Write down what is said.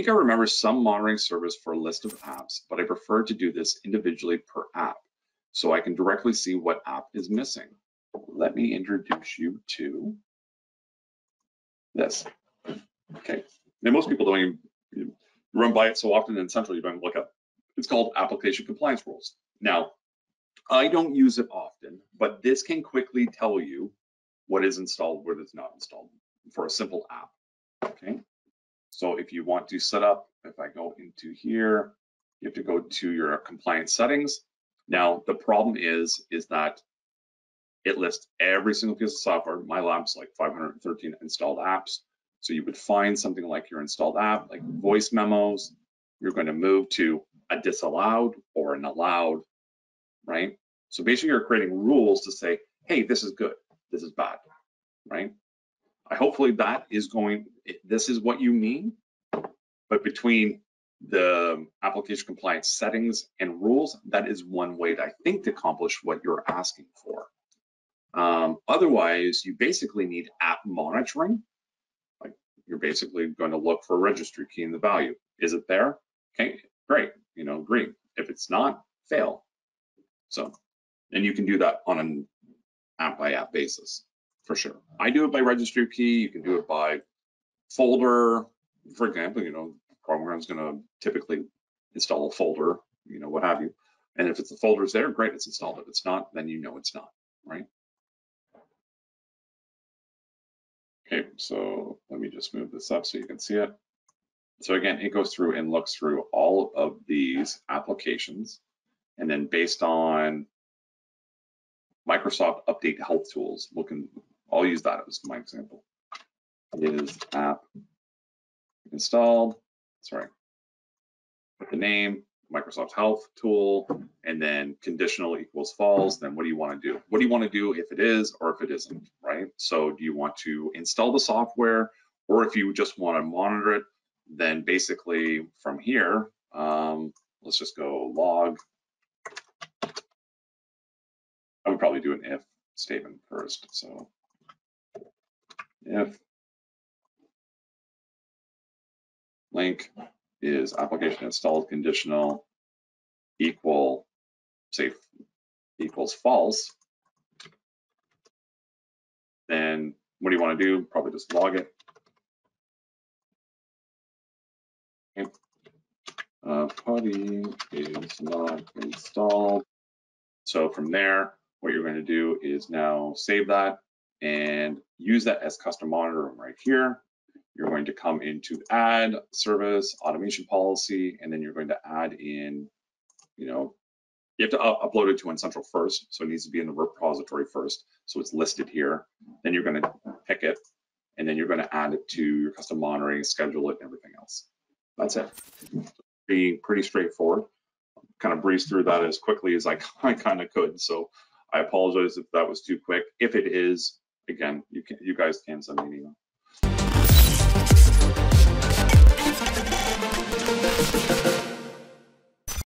think I remember some monitoring service for a list of apps, but I prefer to do this individually per app so I can directly see what app is missing. Let me introduce you to this. Okay, now most people don't even run by it so often in Central you don't even look up. It's called application compliance rules. Now, I don't use it often, but this can quickly tell you what is installed, what is not installed for a simple app. Okay, so if you want to set up, if I go into here, you have to go to your compliance settings. Now, the problem is that it lists every single piece of software. My lab's like 513 installed apps. So you would find something like your installed app, like voice memos. You're going to move to a disallowed or an allowed, right? So basically you're creating rules to say, hey, this is good, this is bad, right? Hopefully that is this is what you mean, but between the application compliance settings and rules, that is one way, I think, to accomplish what you're asking for. Otherwise, you basically need app monitoring. Like you're basically going to look for a registry key in the value. Is it there? Okay, great, green. If it's not, fail. So, and you can do that on an app by app basis for sure. I do it by registry key. You can do it by folder. For example, program's going to typically install a folder, what have you. And if it's the folder's there, great, it's installed. If it's not, then it's not, right? Okay, so let me just move this up so you can see it. So again, it goes through and looks through all of these applications. And then based on Microsoft Update Health Tools, I'll use that as my example. Is app installed, put the name, Microsoft Health Tool, and then conditional equals false. Then what do you want to do? What do you want to do if it is or if it isn't, right? So do you want to install the software, or if you just want to monitor it, then basically from here, let's just go log. I would probably do an if statement first. So if link is application installed conditional equals false, then what do you want to do? Probably just log it. Okay. Putty is not installed. So from there, what you're going to do is now save that and use that as custom monitoring right here. You're going to come into add service automation policy, and then you're going to add in, you have to upload it to N-central first, so it needs to be in the repository first, so it's listed here. Then you're going to pick it, and then you're going to add it to your custom monitoring, schedule it, and everything else. That's it. Being pretty straightforward. Kind of breeze through that as quickly as I kind of could. So I apologize if that was too quick. If it is, again, you guys can send me an email.